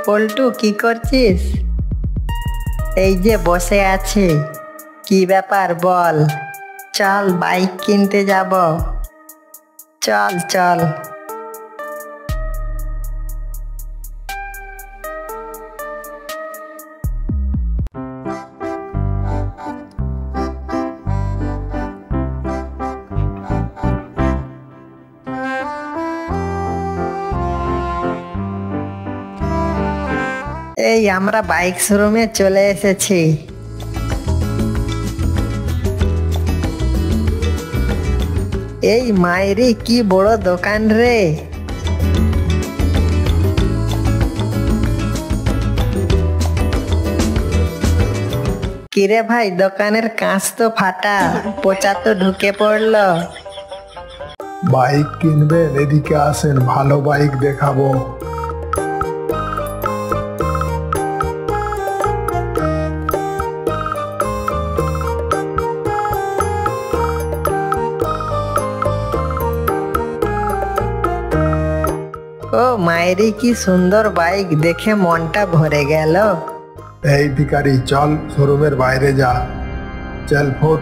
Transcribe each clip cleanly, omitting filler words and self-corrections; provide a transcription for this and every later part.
পল্টু কি করছিস? এই যে বসে আছি। কি ব্যাপার বল? চল বাইক কিনতে যাব। চল চল। এই আমরা বাইক শোরুমে চলে এসেছি। এই মায়েরি কি বড় দোকান রে। কিরে ভাই, দোকানের কাঁচ তো ফাটা, পচা তো ঢুকে পড়লো। বাইক কিনবেন? এদিকে আসেন, ভালো বাইক দেখাবো। ও মায়েরি কি সুন্দর বাইক, দেখে মনটা ভরে গেল। এই ভিখারি, চল শোরুমের বাইরে যা। চল ফোট।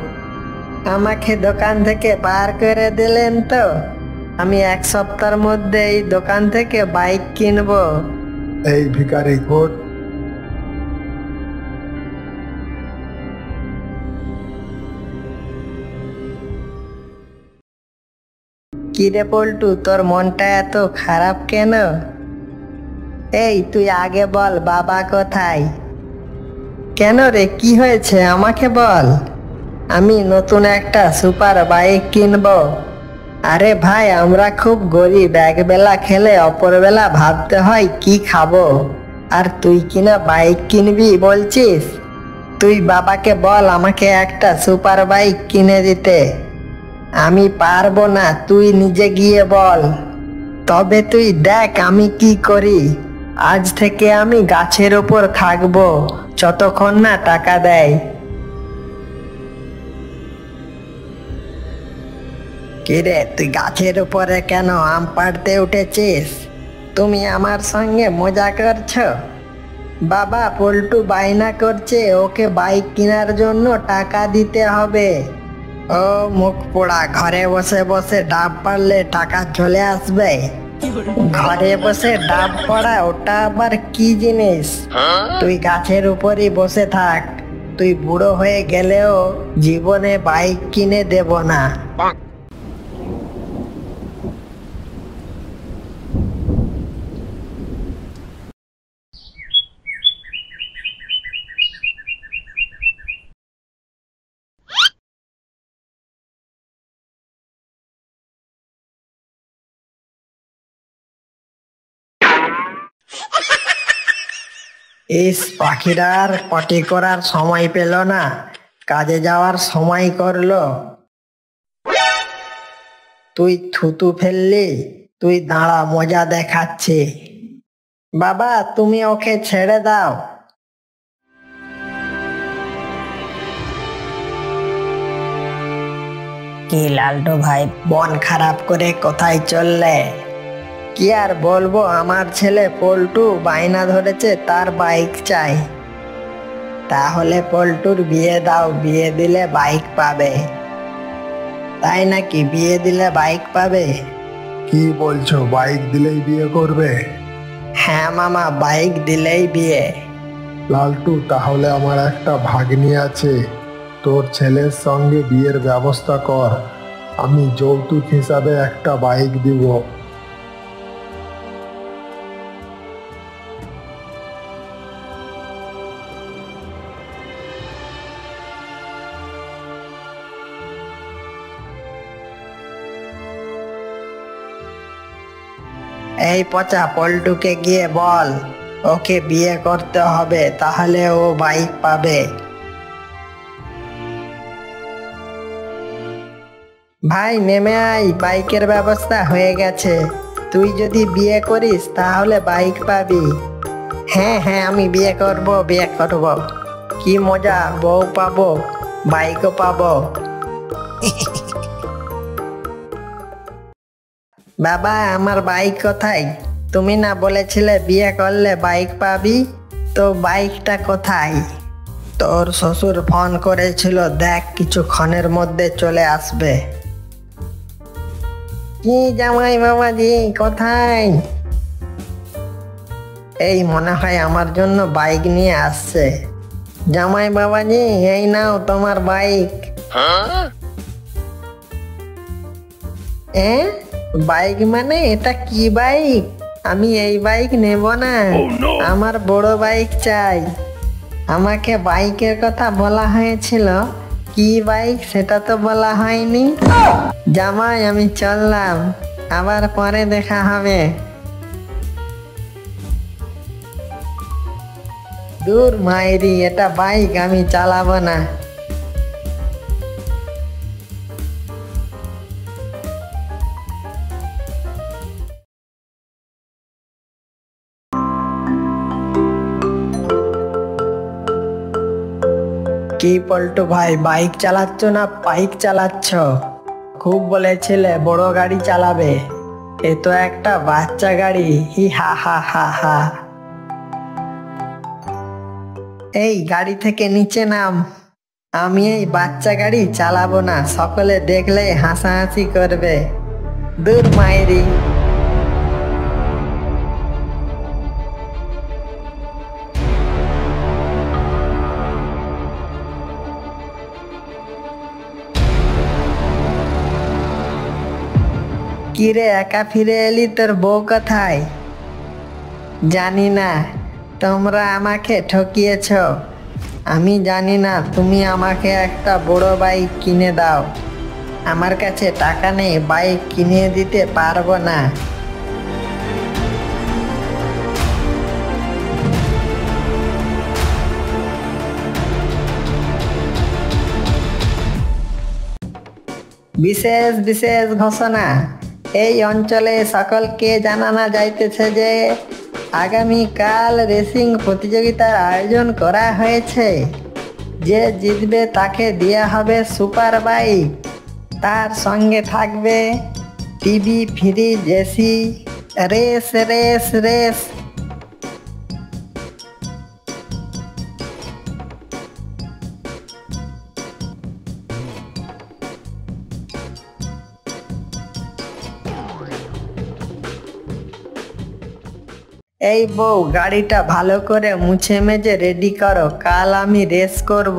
আমাকে দোকান থেকে বার করে দিলেন তো? আমি এক সপ্তাহের মধ্যে এই দোকান থেকে বাইক কিনবো। এই ভিখারি, ফোট। কিরে পল্টু, তোর মনটা এত খারাপ কেন? এই তুই আগে বল, বাবা কোথায়? কেন রে, কি হয়েছে আমাকে বল। আমি নতুন একটা সুপার বাইক কিনবো। আরে ভাই, আমরা খুব গরিব, একবেলা খেলে অপরবেলা ভাবতে হয় কি খাবো। আর তুই কিনা বাইক কিনবি বলছিস? তুই বাবাকে বল আমাকে একটা সুপার বাইক কিনে দিতে। আমি পারবো না, তুই নিজে গিয়ে বল। তবে তুই দেখ আমি কি করি। আজ থেকে আমি গাছের ওপর থাকবো যতক্ষণ না টাকা দেয়। কিরে, তুই গাছের উপরে কেন আম পাড়তে উঠেছিস? তুমি আমার সঙ্গে মজা করছো? বাবা, পল্টু বায়না করছে ওকে বাইক কেনার জন্য টাকা দিতে হবে। ও মুখ পোড়া, ঘরে বসে বসে ডাব পারলে টাকা চলে আসবে? ঘরে বসে ডাব পড়া, ওটা আবার কি জিনিস? তুই গাছের উপরই বসে থাক। তুই বুড়ো হয়ে গেলেও জীবনে বাইক কিনে দেব না। ইস, পাখিরা আর পটি করার সময় পেল না, কাজে যাওয়ার সময় করলো। তুই থুতু ফেললি? তুই দাঁড়া, মজা দেখাচ্ছি। বাবা, তুমি ওকে ছেড়ে দাও। কি লালটু ভাই, মন খারাপ করে কোথায় চললে? কি আর বলবো, আমার ছেলে পল্টু বায়না ধরেছে তার বাইক চাই। তাহলে পল্টুর বিয়ে দাও, বিয়ে দিলে বাইক পাবে। তাই নাকি? বিয়ে দিলে বাইক পাবে? কি বলছো, বাইক দিলেই বিয়ে করবে? হ্যাঁ মামা, বাইক দিলেই বিয়ে। লালটু, তাহলে আমার একটা ভাগ্নি আছে, তোর ছেলের সঙ্গে বিয়ের ব্যবস্থা কর। আমি যৌতুক হিসাবে একটা বাইক দিব। এই পচা, পল্টুকে গিয়ে বল ওকে বিয়ে করতে হবে, তাহলে ও বাইক পাবে। ভাই নেমে আয়, বাইকের ব্যবস্থা হয়ে গেছে। তুই যদি বিয়ে করিস তাহলে বাইক পাবি। হ্যাঁ হ্যাঁ, আমি বিয়ে করব, বিয়ে করব। কি মজা, বউ পাবো, বাইকও পাবো। বাবা, আমার বাইক কোথায়? তুমি না বলেছিলে বিয়ে করলে বাইক পাবি? তো বাইকটা কোথায়? তোর শ্বশুর ফোন করেছিল, দেখ কিছুক্ষণের মধ্যে চলে আসবে। কি জামাই বাবাজি কোথায়? এই মনে হয় আমার জন্য বাইক নিয়ে আসছে। জামাই বাবাজি, এই নাও তোমার বাইক। বাইক মানে এটা কি বাইক? আমি এই বাইক নেব না। আমার বড় বাইক চাই। আমাকে বাইকের কথা বলা হয়েছিল, কি বাইক সেটা তো বলা হয়নি। জামাই আমি চললাম, আবার পরে দেখা হবে। দূর মাইরি, এটা বাইক আমি চালাবো না। কি পল্টু ভাই, বাইক চালাচ্ছ না বাইক চালাচ্ছ? খুব বলেছিলে বড় গাড়ি চালাবে, এ তো একটা বাচ্চা গাড়ি। হি হা হা হা হা। এই গাড়ি থেকে নিচে নাম। আমি এই বাচ্চা গাড়ি চালাবো না, সকলে দেখলে হাসাহাসি করবে। দূর মাইরি। কিরে একা ফিরে এলি, তোর বউ কোথায়? জানি না, তোমরা আমাকে ঠকিয়েছ। আমি জানি না, তুমি আমাকে একটা বড় বাইক কিনে দাও। আমার কাছে টাকা নেই, বাইক কিনে দিতে পারবো না। বিশেষ বিশেষ ঘোষণা, এই অঞ্চলে সকলকে জানানো যাইতেছে যে আগামীকাল রেসিং প্রতিযোগিতার আয়োজন করা হয়েছে। যে জিতবে তাকে দেওয়া হবে সুপার বাইক। তার সঙ্গে থাকবে TV, fridge, AC. Race race race. এই বউ, গাড়িটা ভালো করে মুছে মেজে রেডি করো, কাল আমি রেস করব।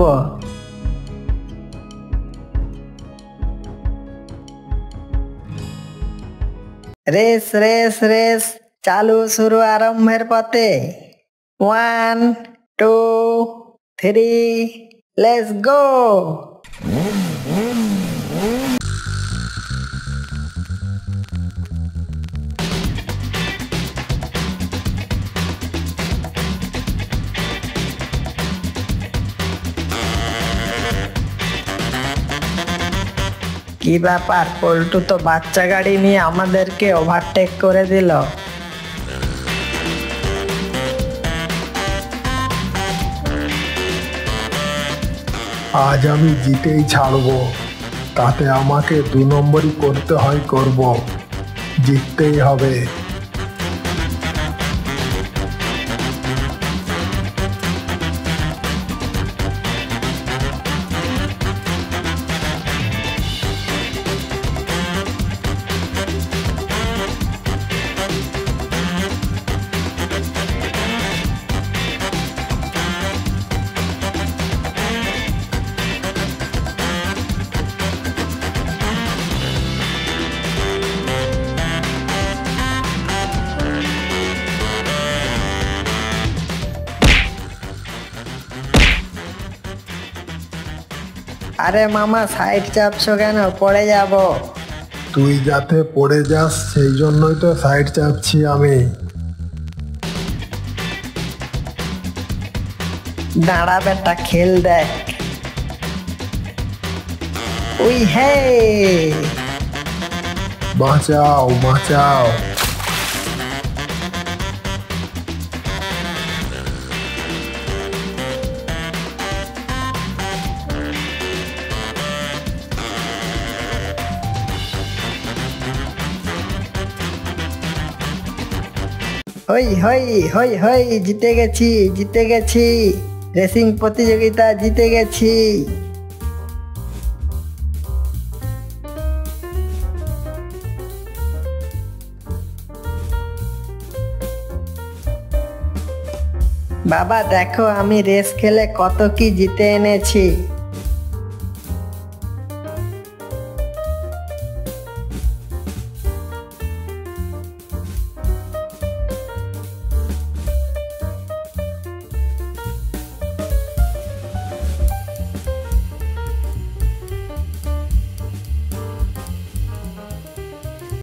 রেস রেস রেস চালু, শুরু, আরম্ভের পথে। 1 2 3 লেটস গো। কি ব্যাপার, পল্টু তো বাচ্চা গাড়ি নিয়ে আমাদেরকে ওভারটেক করে দিল। আজ আমি জিতেই ছাড়বো, তাতে আমাকে 2 নম্বরই করতে হয় করব, জিততেই হবে। আরে মামা, সাইড চাপছো কেন? পড়ে যাব। তুই যাতে পড়ে যাস সেই জন্যই তো সাইড চাপছি আমি। দাঁড়া বেটা, খেল দেখ। উই হে, বাঁচাও বাঁচাও। হই হই হই হই, জিতে গেছি জিতে গেছি, রেসিং প্রতিযোগিতা জিতে গেছি। বাবা দেখো, আমি রেস খেলে কত কি জিতে এনেছি।